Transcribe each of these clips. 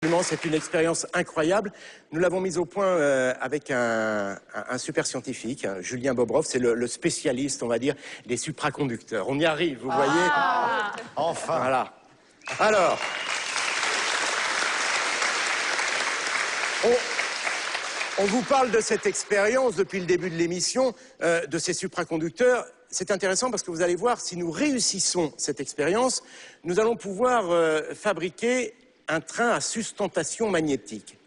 C'est une expérience incroyable. Nous l'avons mise au point avec un super scientifique, Julien Bobrov, c'est le spécialiste, on va dire, des supraconducteurs. On y arrive, vous voyez. Enfin. Voilà. Alors, on vous parle de cette expérience depuis le début de l'émission, de ces supraconducteurs. C'est intéressant parce que vous allez voir, si nous réussissons cette expérience, nous allons pouvoir fabriquer un train à sustentation magnétique.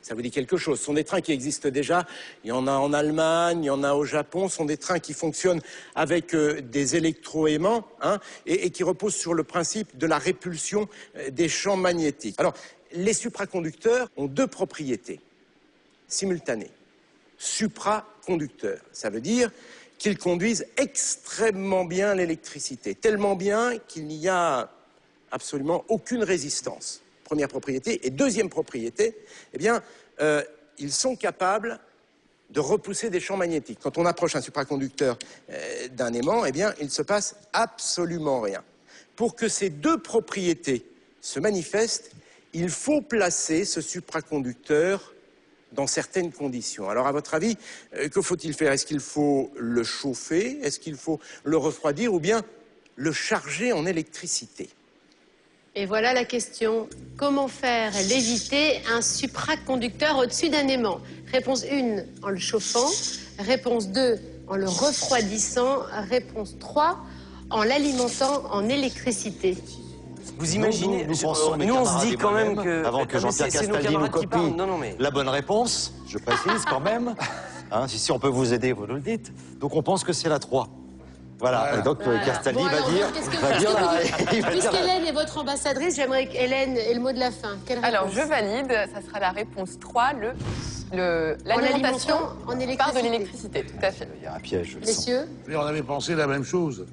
Ça vous dit quelque chose. Ce sont des trains qui existent déjà. Il y en a en Allemagne, il y en a au Japon. Ce sont des trains qui fonctionnent avec des électroaimants et qui reposent sur le principe de la répulsion des champs magnétiques. Alors, les supraconducteurs ont deux propriétés simultanées. Supraconducteurs, ça veut dire qu'ils conduisent extrêmement bien l'électricité, tellement bien qu'il n'y a absolument aucune résistance. Première propriété. Et deuxième propriété, eh bien, ils sont capables de repousser des champs magnétiques. Quand on approche un supraconducteur d'un aimant, eh bien, il ne se passe absolument rien. Pour que ces deux propriétés se manifestent, il faut placer ce supraconducteur dans certaines conditions. Alors, à votre avis, que faut-il faire? Est-ce qu'il faut le chauffer? Est-ce qu'il faut le refroidir? Ou bien le charger en électricité? Et voilà la question. Comment faire léviter un supraconducteur au-dessus d'un aimant? Réponse 1, en le chauffant. Réponse 2, en le refroidissant. Réponse 3, en l'alimentant en électricité. Vous imaginez, nous on se dit quand même que... Avant que Jean-Pierre Castaldi nous copie la bonne réponse, je précise quand même, si on peut vous aider, vous nous le dites. Donc on pense que c'est la 3. Voilà, et donc Castaldi va dire... Puisqu'Hélène est votre ambassadrice, j'aimerais qu'Hélène ait le mot de la fin. Alors, je valide, ça sera la réponse 3, l'alimentation par de l'électricité, tout à fait. Il y a un piège. Messieurs? Mais on avait pensé la même chose.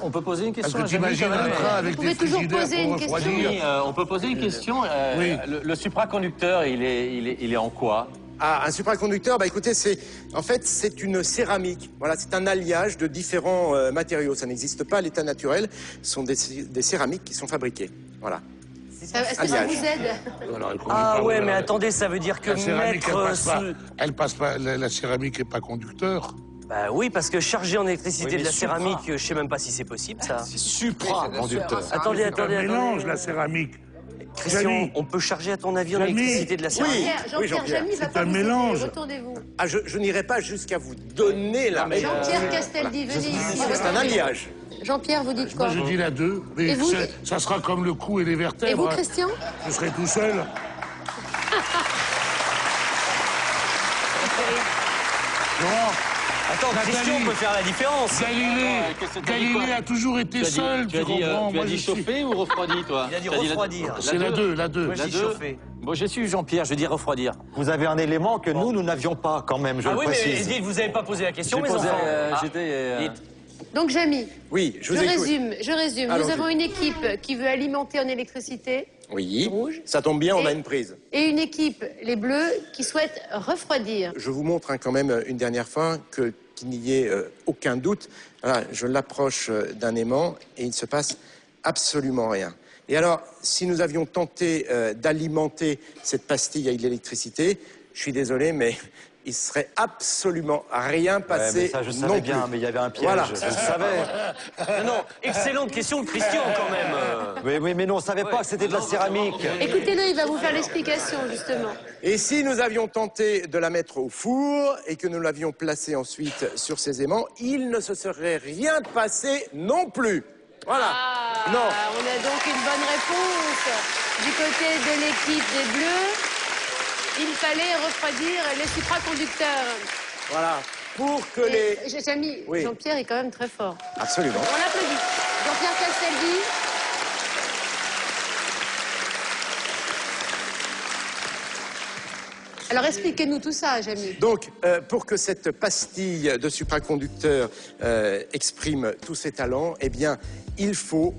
On peut poser une question. Parce que t'imagines un train avec des frigidaires pour refroidir. Oui, on peut poser une question. Oui. Le supraconducteur, il est en quoi? Un supraconducteur, écoutez, en fait, c'est une céramique. Voilà, c'est un alliage de différents matériaux. Ça n'existe pas à l'état naturel. Ce sont des céramiques qui sont fabriquées. Voilà. Est-ce que ça vous aide? Ah ouais, mais attendez, ça veut dire que La céramique, mettre... elle passe pas. La céramique n'est pas conducteur. Bah oui, parce que charger en électricité de la supra. céramique, je sais même pas si c'est possible, ça. C'est supraconducteur. Attendez. Mélange la céramique. Christian, on peut charger à ton avis en électricité de la céramique? Jean-Pierre Jamy va pas un vous mélange. aider. Retournez-vous. Je n'irai pas jusqu'à vous donner la meilleure. Jean-Pierre Castaldi, venez ici. C'est un alliage. Jean-Pierre, vous dites quoi? Moi, je dis la 2. Mais Et vous ça sera comme le cou et les vertèbres. Et vous, Christian? Je serai tout seul. Laurent, Attends, Christian peut faire la différence. Galilée a toujours été seul, tu comprends? Tu as dit chauffer ou refroidi, toi? Il a dit refroidir. C'est la 2, la 2. Moi, je dis chauffer. Bon, j'ai su Jean-Pierre, je dis refroidir. Vous avez un élément que nous n'avions pas quand même, je le précise. mais vous n'avez pas posé la question, J'ai mes posé, enfants. Donc, Jamy, Oui, je je vous écoute. résume. Nous avons une équipe qui veut alimenter en électricité, Oui, rouge. ça tombe bien, on a Et- une prise. et une équipe, les bleus, qui souhaite refroidir. Je vous montre quand même une dernière fois qu'il n'y ait aucun doute. Voilà, je l'approche d'un aimant et il ne se passe absolument rien. Et alors, si nous avions tenté d'alimenter cette pastille avec de l'électricité, je suis désolé, mais il serait absolument rien passé. Mais ça, je savais non bien, plus. mais il y avait un piège, Voilà. je le savais. Non, excellente question de Christian, quand même. Oui, mais nous, on ne savait pas que c'était de la céramique. Écoutez-le, il va vous faire l'explication, justement. Et si nous avions tenté de la mettre au four et que nous l'avions placée ensuite sur ces aimants, il ne se serait rien passé non plus. Voilà. Non. On a donc une bonne réponse du côté de l'équipe des Bleus. Il fallait refroidir les supraconducteurs. Voilà. Pour que les... Jamy, Oui. Jean-Pierre est quand même très fort. Absolument. On l'applaudit. Jean-Pierre Castaldi. Alors expliquez-nous tout ça, Jamy. Donc, pour que cette pastille de supraconducteur exprime tous ses talents, eh bien, il faut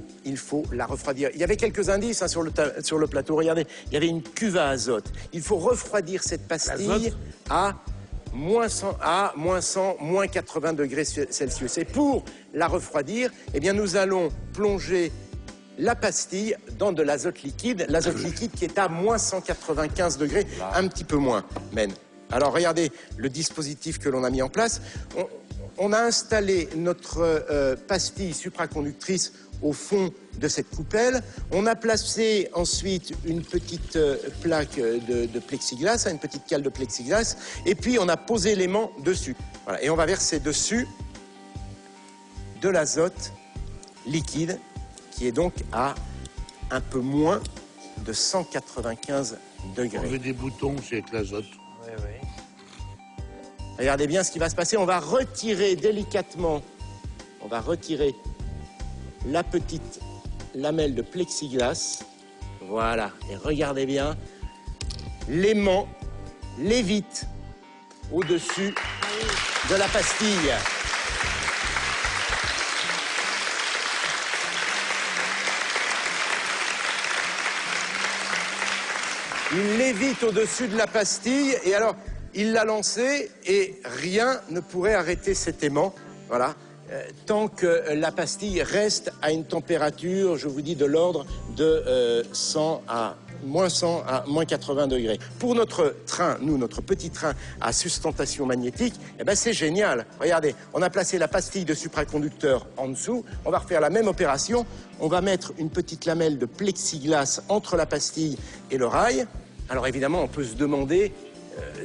la refroidir. Il y avait quelques indices sur le plateau. Regardez, il y avait une cuve à azote. Il faut refroidir cette pastille à moins 100, moins 80 degrés Celsius. Et pour la refroidir, eh bien, nous allons plonger la pastille dans de l'azote liquide qui est à moins 195 degrés, un petit peu moins même. Alors regardez le dispositif que l'on a mis en place. On a installé notre pastille supraconductrice au fond de cette coupelle. On a placé ensuite une petite plaque de plexiglas, une petite cale de plexiglas, et puis on a posé l'aimant dessus. Voilà. Et on va verser dessus de l'azote liquide, qui est donc à un peu moins de 195 degrés. On veut des boutons, c'est avec l'azote. Oui, oui. Regardez bien ce qui va se passer. On va retirer délicatement, la petite lamelle de plexiglas. Voilà. Et regardez bien, l'aimant lévite au-dessus de la pastille. Il lévite au-dessus de la pastille et alors il l'a lancé et rien ne pourrait arrêter cet aimant, voilà, tant que la pastille reste à une température, je vous dis, de l'ordre de 100 à moins 100 à moins 80 degrés. Pour notre train, notre petit train à sustentation magnétique, eh ben c'est génial. Regardez, on a placé la pastille de supraconducteur en dessous. On va refaire la même opération. On va mettre une petite lamelle de plexiglas entre la pastille et le rail. Alors évidemment, on peut se demander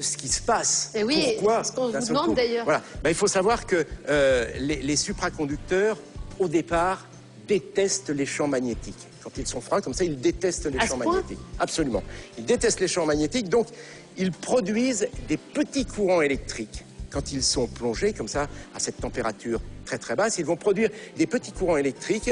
ce qui se passe. Et oui, pourquoi ce qu'on vous demande d'ailleurs. Voilà. Ben, il faut savoir que les supraconducteurs, au départ, détestent les champs magnétiques. Quand ils sont froids, comme ça, ils détestent les champs magnétiques. Absolument. Ils détestent les champs magnétiques, donc ils produisent des petts courants électriques. Quand ils sont plongés, comme ça, à cette température très très basse, ils vont produire des petits courants électriques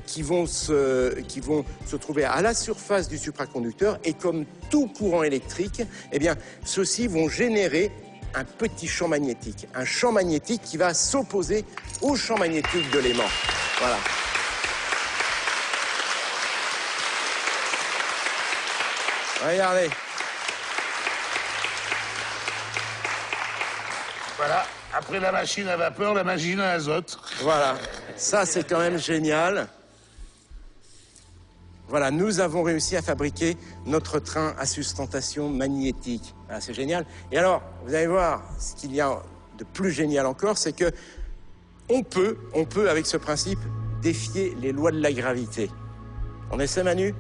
qui vont se trouver à la surface du supraconducteur. Et comme tout courant électrique, eh bien, ceux-ci vont générer un petit champ magnétique. Un champ magnétique qui va s'opposer au champ magnétique de l'aimant. Voilà. Regardez. Voilà, après la machine à vapeur, la machine à azote. Voilà, ça c'est quand même génial. Voilà, nous avons réussi à fabriquer notre train à sustentation magnétique. Voilà, c'est génial. Et alors, vous allez voir, ce qu'il y a de plus génial encore, c'est que on peut, avec ce principe, défier les lois de la gravité. On essaie, Manu?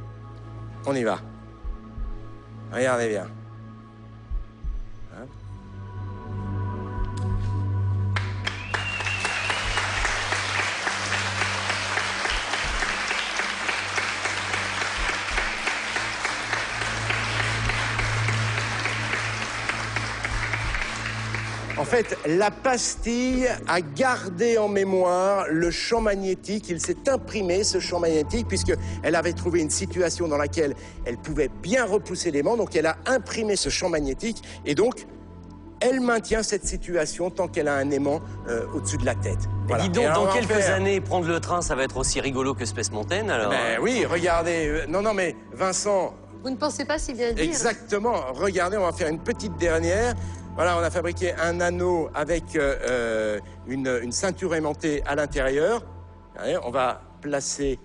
On y va. Regardez bien. Hein? En fait, la pastille a gardé en mémoire le champ magnétique. Il s'est imprimé, ce champ magnétique, puisqu'elle avait trouvé une situation dans laquelle elle pouvait bien repousser l'aimant. Donc, elle a imprimé ce champ magnétique. Et donc, elle maintient cette situation tant qu'elle a un aimant au-dessus de la tête. Voilà. Dis donc, dans quelques années, prendre le train, ça va être aussi rigolo que Space Mountain, alors? Ben oui, regardez. Non, mais Vincent... Vous ne pensez pas si bien dire. Exactement. Regardez, on va faire une petite dernière. Voilà, on a fabriqué un anneau avec une ceinture aimantée à l'intérieur. On va placer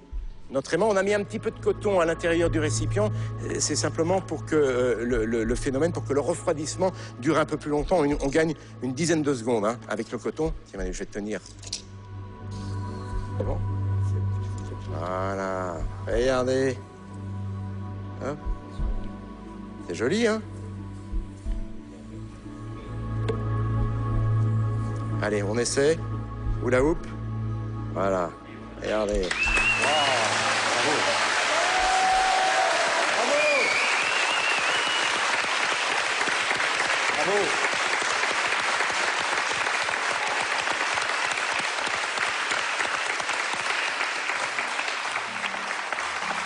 notre aimant. On a mis un petit peu de coton à l'intérieur du récipient. C'est simplement pour que le phénomène, pour que le refroidissement dure un peu plus longtemps. On gagne une dizaine de secondes avec le coton. Tiens, je vais tenir. C'est bon? Voilà. Regardez. Hop. C'est joli, hein? Allez, on essaie. Hula hoop. Voilà. Regardez. Wow, bravo. Bravo. Bravo.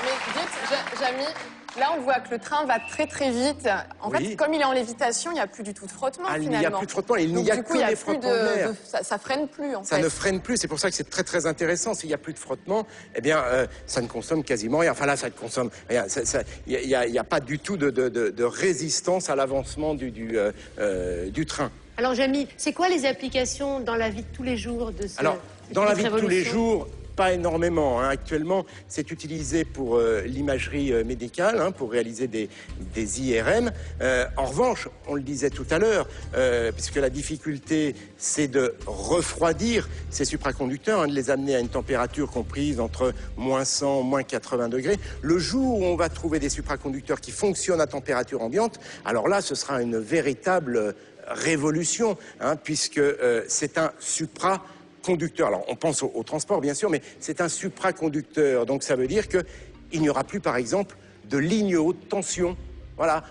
Mais dites, Jamy, là on voit que le train va très très vite. En fait, comme il est en lévitation, il n'y a plus du tout de frottement finalement. Il n'y a plus de frottement, il n'y a que des frottements d'air. Ça freine plus en fait. Ça ne freine plus, c'est pour ça que c'est très très intéressant. S'il n'y a plus de frottement, eh bien ça ne consomme quasiment rien. Enfin là, ça ne consomme rien. Il n'y a pas du tout de résistance à l'avancement du train. Alors Jamy, c'est quoi les applications dans la vie de tous les jours de ce Alors, dans la vie de tous les jours, pas énormément. Hein. Actuellement, c'est utilisé pour l'imagerie médicale, hein, pour réaliser des IRM. En revanche, on le disait tout à l'heure, puisque la difficulté, c'est de refroidir ces supraconducteurs, hein, de les amener à une température comprise entre moins 100, moins 80 degrés. Le jour où on va trouver des supraconducteurs qui fonctionnent à température ambiante, alors là, ce sera une véritable révolution, hein, puisque c'est un supraconducteur. Alors, on pense au transport, bien sûr, mais c'est un supraconducteur. Donc, ça veut dire qu'il n'y aura plus, par exemple, de lignes haute tension. Voilà,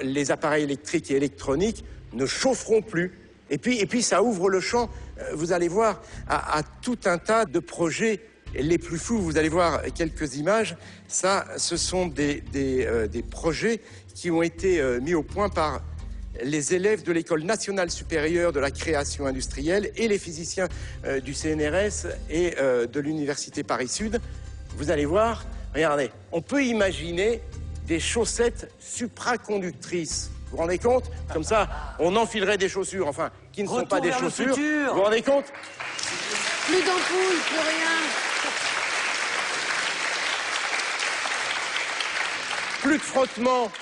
les appareils électriques et électroniques ne chaufferont plus. Et puis, ça ouvre le champ, vous allez voir, à tout un tas de projets les plus fous. Vous allez voir quelques images. Ça, ce sont des projets qui ont été mis au point par les élèves de l'École nationale supérieure de la création industrielle et les physiciens du CNRS et de l'Université Paris-Sud. Vous allez voir, regardez, on peut imaginer des chaussettes supraconductrices. Vous vous rendez compte? Comme ça, on enfilerait des chaussures, enfin, qui ne sont pas des chaussures. Vous vous rendez compte? Plus d'ampoules, plus rien. Plus de frottement,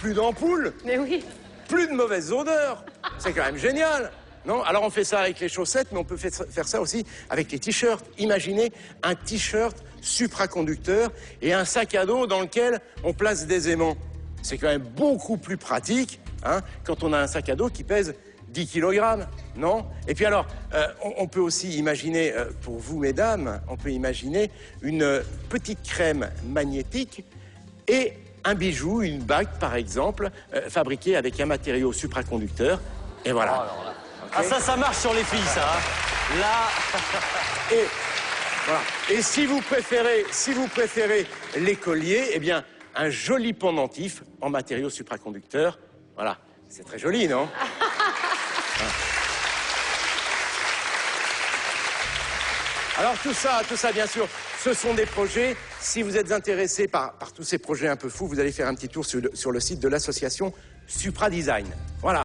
plus d'ampoules. Mais oui. Plus de mauvaise odeur. C'est quand même génial. Non? Alors on fait ça avec les chaussettes, mais on peut faire ça aussi avec les t-shirts. Imaginez un t-shirt supraconducteur et un sac à dos dans lequel on place des aimants. C'est quand même beaucoup plus pratique, hein, quand on a un sac à dos qui pèse 10 kg, non? Et puis alors, on peut aussi imaginer, pour vous mesdames, on peut imaginer une petite crème magnétique et un bijou, une bague par exemple, fabriquée avec un matériau supraconducteur. Et voilà. Oh, là. Okay. Ah ça marche sur les filles, ça. Hein. Là. Et, voilà. Et si vous préférez les colliers, eh bien, un joli pendentif en matériau supraconducteur. Voilà. C'est très joli, non? Alors tout ça, bien sûr, ce sont des projets. Si vous êtes intéressé par tous ces projets un peu fous, vous allez faire un petit tour sur le site de l'association Supra Design. Voilà.